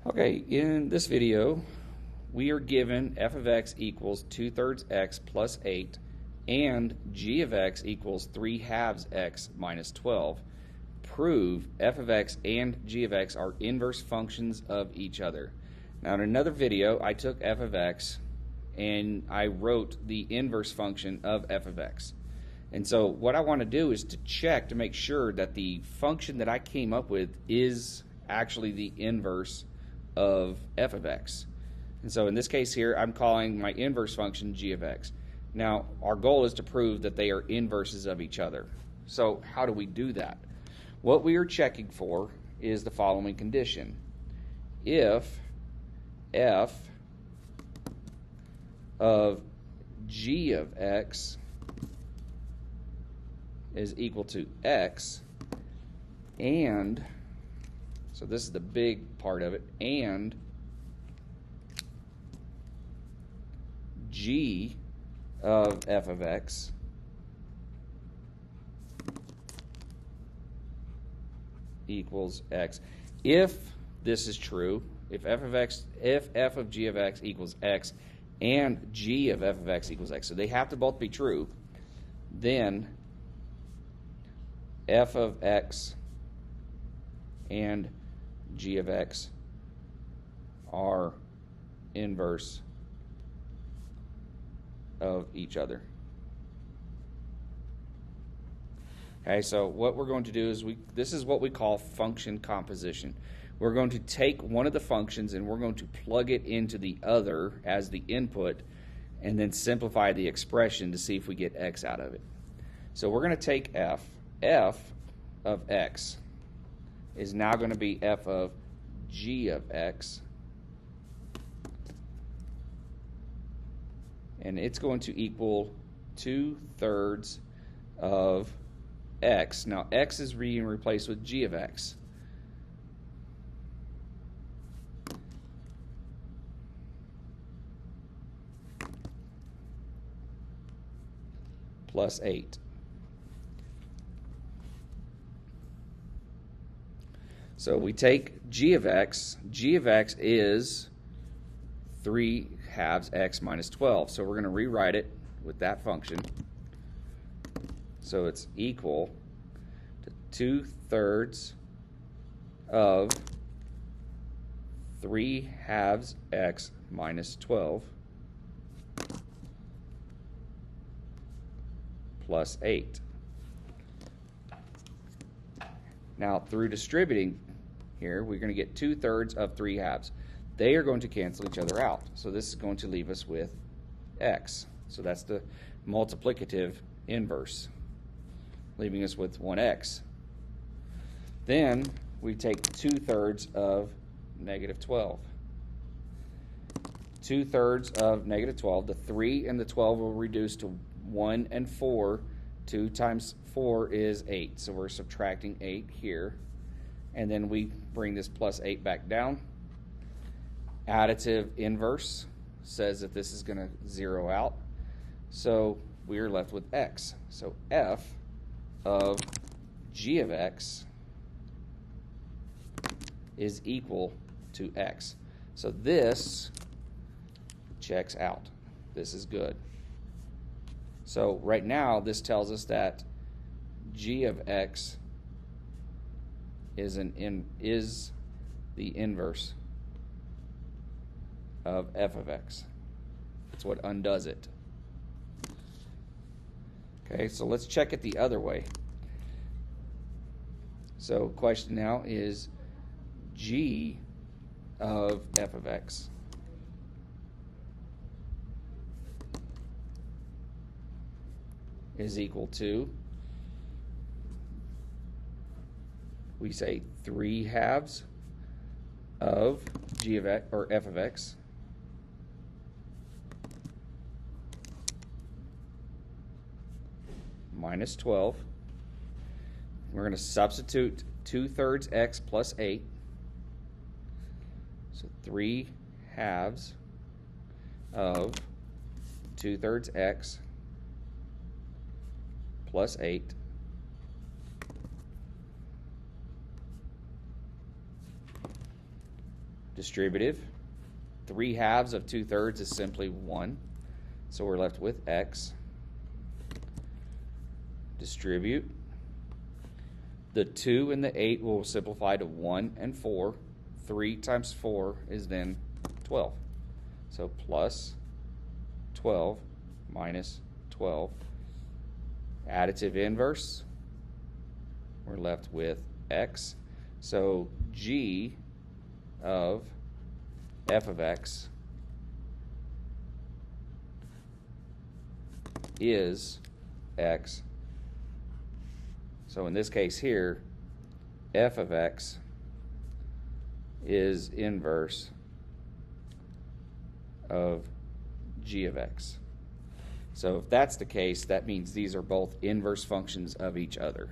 Okay, in this video, we are given f of x equals 2/3 x plus 8 and g of x equals 3/2 x minus 12. Prove f of x and g of x are inverse functions of each other. Now, in another video, I took f of x and I wrote the inverse function of f of x. And so what I want to do is to check to make sure that the function that I came up with is actually the inverse of f of x. And so in this case here, I'm calling my inverse function g of x. Now, our goal is to prove that they are inverses of each other. So how do we do that? What we are checking for is the following condition. If f of g of x is equal to x, and so this is the big part of it, and g of f of x equals x. If this is true, if f of g of x equals x and g of f of x equals x, so they have to both be true, then f of x and g of x are inverse of each other. Okay, so what we're going to do is this is what we call function composition. We're going to take one of the functions and we're going to plug it into the other as the input and then simplify the expression to see if we get x out of it. So we're going to take f of x is now going to be f of g of x, and it's going to equal 2/3 of x. Now x is being replaced with g of x. Plus 8. So we take g of x. G of x is 3/2 x minus 12. So we're going to rewrite it with that function. So it's equal to 2/3 of 3/2 x minus 12 plus 8. Now, through distributing here, we're going to get 2/3 of 3/2. They are going to cancel each other out. So this is going to leave us with x. So that's the multiplicative inverse, leaving us with 1x. Then we take 2/3 of negative 12. 2/3 of negative 12. The 3 and the 12 will reduce to 1 and 4. 2 times 4 is 8. So we're subtracting 8 here. And then we bring this plus 8 back down. Additive inverse says that this is going to zero out. So we are left with x. So f of g of x is equal to x. So this checks out. This is good. So right now this tells us that g of x is the inverse of f of x. That's what undoes it. Okay, so let's check it the other way. So question now is g of f of x is equal to, we say 3/2 of g of x, or f of x, minus 12. We're going to substitute 2/3 x plus 8. So 3/2 of 2/3 x plus 8 Distributive. 3/2 of 2/3 is simply 1. So we're left with x. Distribute. The 2 and the 8 will simplify to 1 and 4. 3 times 4 is then 12. So plus 12 minus 12. Additive inverse. We're left with x. So g of f of x is x. So in this case here, f of x is inverse of g of x. So if that's the case, that means these are both inverse functions of each other.